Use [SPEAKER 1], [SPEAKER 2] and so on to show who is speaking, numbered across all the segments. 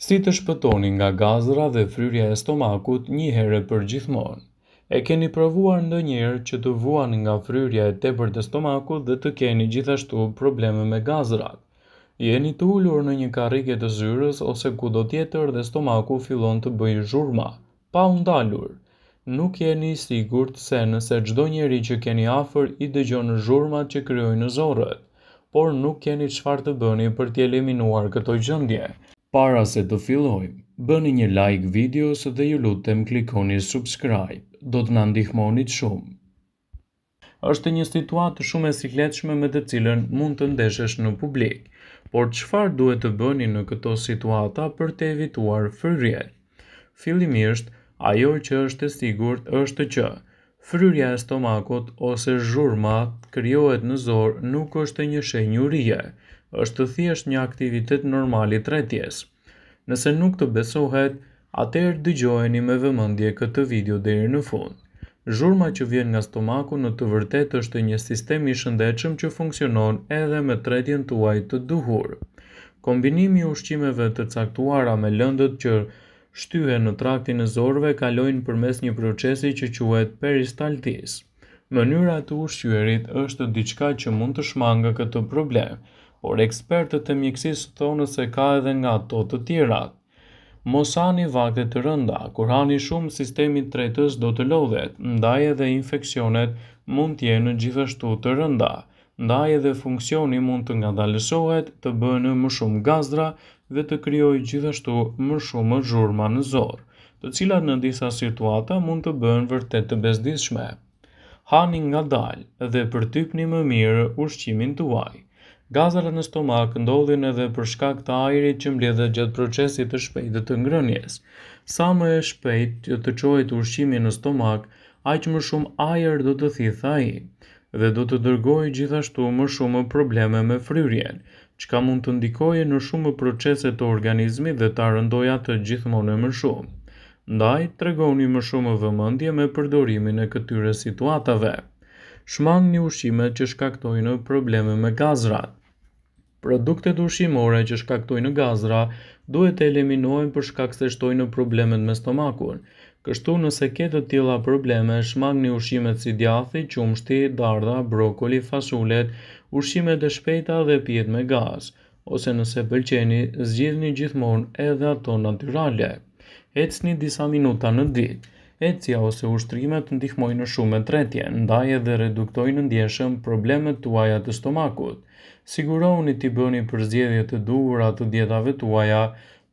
[SPEAKER 1] Si të shpëtoni nga gazra dhe fryrja e stomakut një herë për gjithmonë? E keni provuar ndonjëherë që të vuani nga fryrja e tepërt e stomakut dhe të keni gjithashtu probleme me gazrat? Jeni të ulur në një karrige të zyrës ose kudo tjetër dhe stomaku fillon të bëjë zhurma, pa u ndalur. Nuk jeni i sigurt se nëse çdo njeri që keni afër i dëgjon zhurmat që krijojnë zorët, por nuk keni çfarë të bëni për t'i eliminuar këto gjendje. Para se të fillojmë, bëni një like videos dhe ju lutem klikoni subscribe, do të na ndihmonit shumë. Është një situatë shumë e sikletshme me të cilën mund të ndeshesh në publik, por çfarë duhet të bëni në këto situata për të evituar fryrjen? Fillimisht, ajo që është e sigurt është që fryrja e stomakut ose zhurma krijohet në zor nuk është një shenjë urie, është thjesht një aktivitet normal i tretjes. Nëse nuk të besohet, atëherë dëgjojeni me vëmendje këtë video deri në fund. Zhurma që vjen nga stomaku në të vërtetë është një sistem i shëndetshëm që funksionon edhe me tretjen tuaj të duhur. Kombinimi i ushqimeve të caktuara me lëndët që shtyhen në traktin e zorëve kalojnë përmes një procesi që quhet peristaltizëm. Mënyra e të ushqyerit është diçka që mund të shmangë këtë problem, por ekspertët e mjekësisë thonë se ka edhe nga ato të tjerat. Mos hani vakte të rënda, kur hani shumë sistemi i tretës do të lodhet, ndaj edhe infeksionet mund të jenë gjithashtu të rënda, ndaj edhe funksioni mund të ngadalësohet, të bënë më shumë gazra dhe të krijojë gjithashtu më shumë zhurma në zor, të cilat në disa situata mund të bëhen vërtet të bezdisshme. Hani ngadalë dhe përtypni më mirë ushqimin tuaj. Gazrat në stomak ndodhin edhe për shkak të ajrit që mbledhet gjatë procesit të shpejtë të ngrënies. Sa më e shpejt që të çohet ushqimi në stomak, aq më shumë ajër do të thithë ai, dhe do të dërgojë gjithashtu më shumë probleme me fryrjen, çka mund të ndikojë në shumë procese të organizmit dhe ta rëndojë atë gjithmonë më shumë. Ndaj, tregoni më shumë vëmendje me përdorimin e këtyre situatave. Shmangni ushqimet që shkaktojnë probleme me gazrat. Produktet ushqimore që shkaktojnë gazra duhet të eliminohen për shkak se shtojnë problemet me stomakun. Kështu nëse ke të tilla probleme, shmangni ushqimet si djathi, qumshti, dardha, brokoli, fasulet, ushqimet e shpejta dhe pijet me gaz, ose nëse pëlqeni, zgjidhni gjithmonë edhe ato natyrale. Ecni disa minuta në ditë. Ecja ose ushtrimet ndihmojnë shumë me tretjen, ndaj edhe reduktojnë ndjeshëm problemet tuaja të stomakut. Sigurohuni t'i bëni përzgjedhje të duhura të dietave tuaja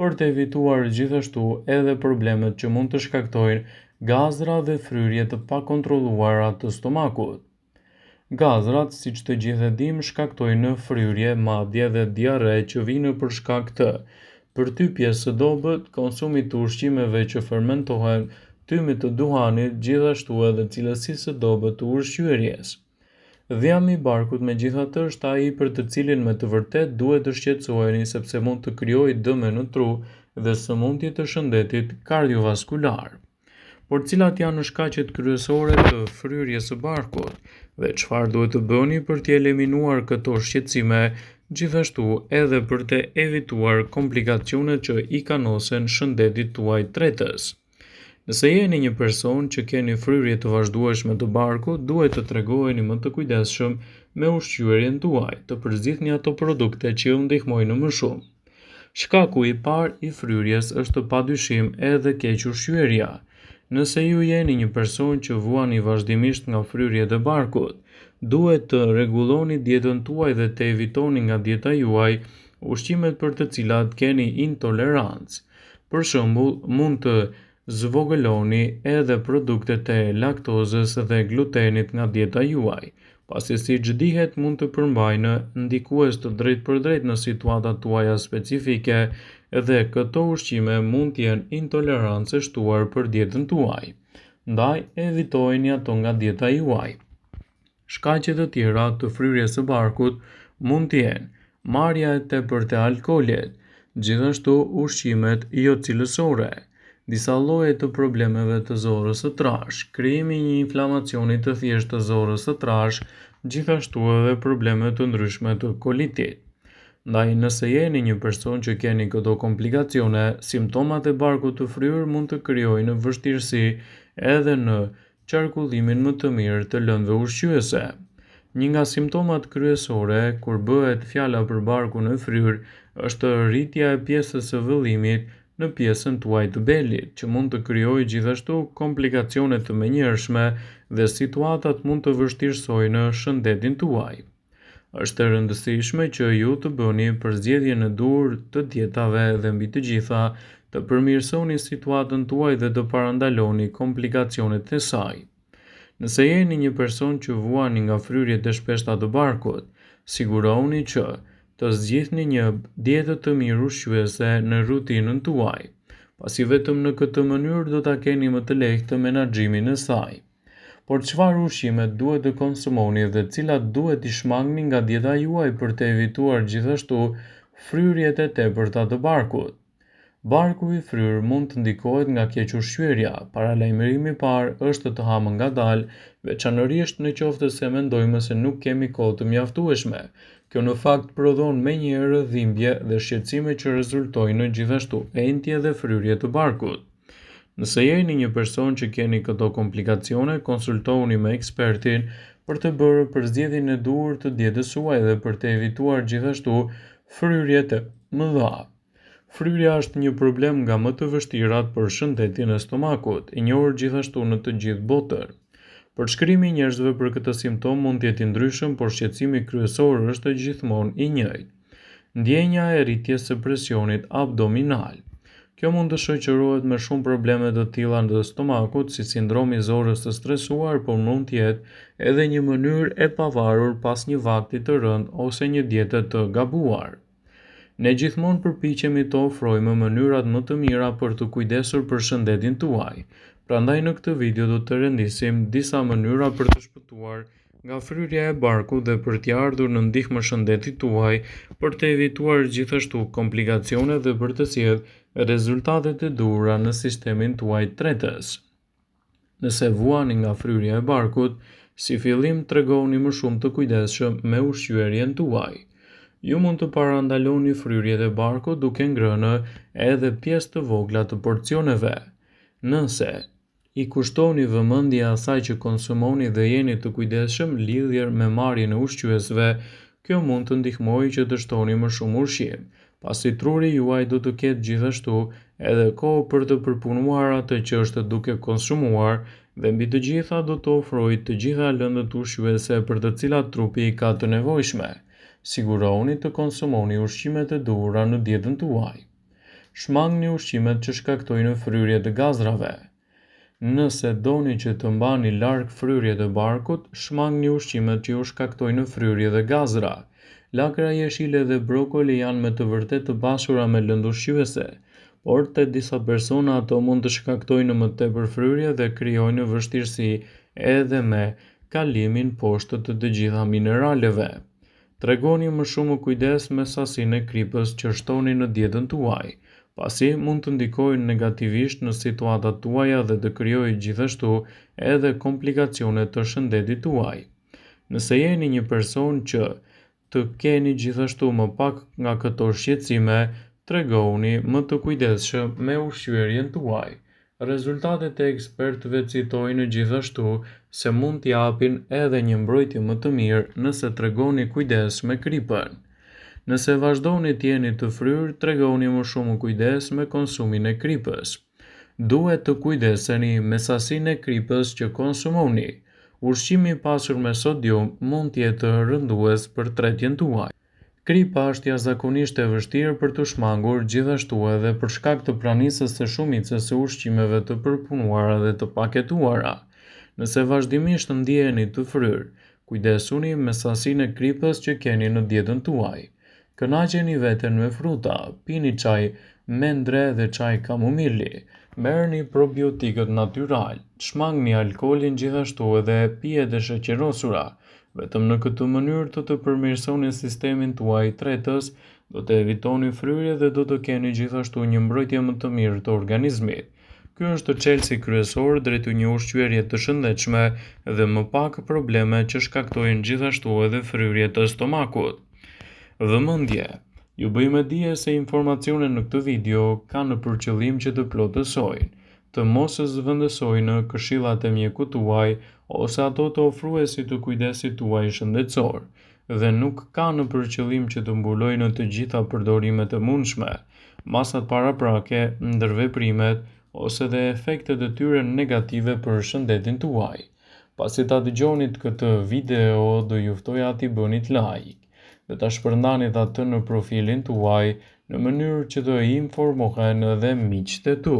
[SPEAKER 1] për të evituar gjithashtu edhe problemet që mund të shkaktojnë gazra dhe fryrje të pakontrolluara të stomakut. Gazrat, siç të gjithë e dimë, shkaktojnë fryrje, madje edhe diare që vijnë për shkak të përtypjes së dobët, konsumit të ushqimeve që fermentohen, tymit të duhanit, gjithashtu edhe cilësisë së dobët të ushqyerjes. Dhjami i barkut megjithatë është ai për të cilin me të vërtetë duhet të shqetësoheni sepse mund të krijojë dëme në tru dhe sëmundje të shëndetit kardiovaskular. Por cilat janë shkaqet kryesore të fryrjes së barkut dhe çfarë duhet të bëni për të eliminuar këto shqetësime, gjithashtu edhe për të evituar komplikacionet që i kanosen shëndetit tuaj tretës. Nëse jeni një person që keni fryrje të vazhdueshme të barkut, duhet të tregoheni më të kujdesshëm me ushqyerjen tuaj, të përzgjidhni ato produkte që ju ndihmojnë më shumë. Shkaku i parë i fryrjes është padyshim edhe keq ushqyerja. Nëse ju jeni një person që vuani vazhdimisht nga fryrjet e barkut, duhet të rregulloni dietën tuaj dhe të evitoni nga dieta juaj ushqimet për të cilat keni intolerancë. Për shembull, mund të zvogëloni edhe produktet e laktozës dhe glutenit nga dieta juaj, pasi siç dihet mund të përmbajnë ndikues të drejtpërdrejtë në situatat tuaja specifike dhe këto ushqime mund të jenë intolerancë e shtuar për dietën tuaj. Ndaj, evitojeni ato nga dieta juaj. Shkaqe të tjera të fryrjes së barkut mund të jenë marrja e tepërt e alkoolit, gjithashtu ushqimet jo cilësore, disa lloje të problemeve të zorës së trashë, krijimi i një inflamacioni të thjeshtë të zorës së trashë, gjithashtu edhe probleme të ndryshme të kolitit. Ndaj nëse jeni një person që keni këto komplikacione, simptomat e barkut të fryrë mund të krijojnë vështirësi edhe në qarkullimin më të mirë të lëndëve ushqyese. Një nga simptomat kryesore kur bëhet fjala për barkun e fryrë është rritja e pjesës së vëllimit në pjesën tuaj të belit, që mund të krijojë gjithashtu komplikacione të menjëhershme dhe situatat mund të vështirësojnë shëndetin tuaj. Është e rëndësishme që ju të bëni përzgjedhjen e dur të dietave dhe mbi të gjitha të përmirësoni situatën tuaj dhe të parandaloni komplikacionet e saj. Nëse jeni një person që vuani nga fryrjet e shpeshta të barkut, sigurohuni që të zgjidhni një dietë të mirë ushqyese në rutinën tuaj, pasi vetëm në këtë mënyrë do ta keni më të lehtë menaxhimin e saj. Por çfarë ushqimet duhet të konsumoni dhe cilat duhet t'i shmangni nga dieta juaj për të evituar gjithashtu fryrjet e tepërta të barkut? Barku i fryrë mund të ndikohet nga kequshqyerja. Paralajmërimi i parë është të hamë ngadalë, veçanërisht në qoftë se mendojmë se nuk kemi kohë të mjaftueshme. Kjo në fakt prodhon menjëherë dhimbje dhe shqetësime që rezultojnë gjithashtu entje dhe fryrje të barkut. Nëse jeni një person që keni këto komplikacione, konsultohuni me ekspertin për të bërë përzgjedhjen e duhur të dietës suaj dhe për të evituar gjithashtu fryrjet e mëdha. Fryrja është një problem nga më të vështirat për shëndetin e stomakut, i njohur gjithashtu në të gjithë botën. Përshkrimi i njerëzve për këtë simptom mund të jetë i ndryshëm, por shqetësimi kryesor është gjithmonë i njëjtë. Ndjenja e rritjes së presionit abdominal. Kjo mund të shoqërohet me shumë probleme të tilla të stomakut, si sindromi i zorës së stresuar, por mund të jetë edhe një mënyrë e pavarur pas një vakti të rënd ose një diete të gabuar. Ne gjithmonë përpiqemi të ofrojmë mënyrat më të mira për të kujdesur për shëndetin tuaj. Prandaj në këtë video do të rendisim disa mënyra për të shpëtuar nga fryrja e barkut dhe për t'i ardhur në ndihmë shëndetit tuaj, për të evituar gjithashtu komplikacione dhe për të sjellë rezultatet e duhura në sistemin tuaj tretës. Nëse vuani nga fryrja e barkut, si fillim tregoni më shumë të kujdesshëm me ushqyerjen tuaj. Ju mund të parandaloni fryrjet e barkut duke ngrënë edhe pjesë të vogla të porcioneve. Nëse i kushtoni vëmendje asaj që konsumoni dhe jeni të kujdesshëm lidhur me marrjen e ushqyesve, kjo mund të ndihmojë që të shtoni më shumë ushqim, pasi truri juaj do të ketë gjithashtu edhe kohë për të përpunuar atë që është duke konsumuar dhe mbi të gjitha do të ofrojë të gjitha lëndët ushqyese për të cilat trupi i ka të nevojshme. Sigurohuni të konsumoni ushqimet e duhura në dietën tuaj. Shmangni ushqimet që shkaktojnë fryrje të gazrave. Nëse doni që të mbani larg fryrjet e barkut, shmangni ushqimet që ju shkaktojnë fryrje dhe gazra. Lakra jeshile dhe brokoli janë me të vërtetë të pasura me lëndë ushqyese, por te disa persona ato mund të shkaktojnë më tepër fryrje dhe krijojnë vështirësi edhe me kalimin poshtë të gjitha mineraleve. Tregoni më shumë kujdes me sasinë e kripës që shtoni në dietën tuaj, pasi mund të ndikojnë negativisht në situatat tuaja dhe të krijojë gjithashtu edhe komplikacione të shëndetit tuaj. Nëse jeni një person që të keni gjithashtu më pak nga këto shqetësime, tregoni më të kujdesshëm me ushqyerjen tuaj. Rezultatet e ekspertëve citojnë gjithashtu se mund t'i japin edhe një mbrojtje më të mirë nëse tregoni kujdes me kripën. Nëse vazhdoni të jeni të fryrë, tregoni më shumë kujdes me konsumin e kripës. Duhet të kujdeseni me sasinë e kripës që konsumoni. Ushqimi i pasur me sodium mund të jetë rëndues për tretjen tuaj. Kripa është jashtëzakonisht e vështirë për të shmangur, gjithashtu edhe për shkak të pranisës së shumicës së ushqimeve të përpunuara dhe të paketuara. Nëse vazhdimisht ndiheni të fryrë, kujdesuni me sasinë e kripës që keni në dietën tuaj. Kënaqeni veten me fruta, pini çaj mendre dhe çaj kamomili, merrni probiotikët natyral, shmangni alkoolin gjithashtu edhe pijet e sheqerosura. Vetëm në këtë mënyrë do të përmirësoni sistemin tuaj tretës, do të evitoni fryrje dhe do të keni gjithashtu një mbrojtje më të mirë të organizmit. Ky është çelësi kryesor drejt një ushqyerje të shëndetshme dhe më pak probleme që shkaktojnë gjithashtu edhe fryrje të stomakut. Vëmendje. Ju bëjmë dije se informacionet në këtë video kanë për qëllim që të plotësojnë, të mos zëvendësojnë këshillat e mjekut tuaj ose ato të ofruesit të kujdesit tuaj shëndetësor, dhe nuk kanë për qëllim që të mbulojnë të gjitha përdorimet e mundshme, masat paraprake, ndërveprimet ose dhe efektet e tyre negative për shëndetin tuaj. Pasi ta dëgjonit këtë video, do ju ftoja t'i bënit like dhe ta shpërndanit atë në profilin tuaj në mënyrë që të informohen edhe miqtë e tu.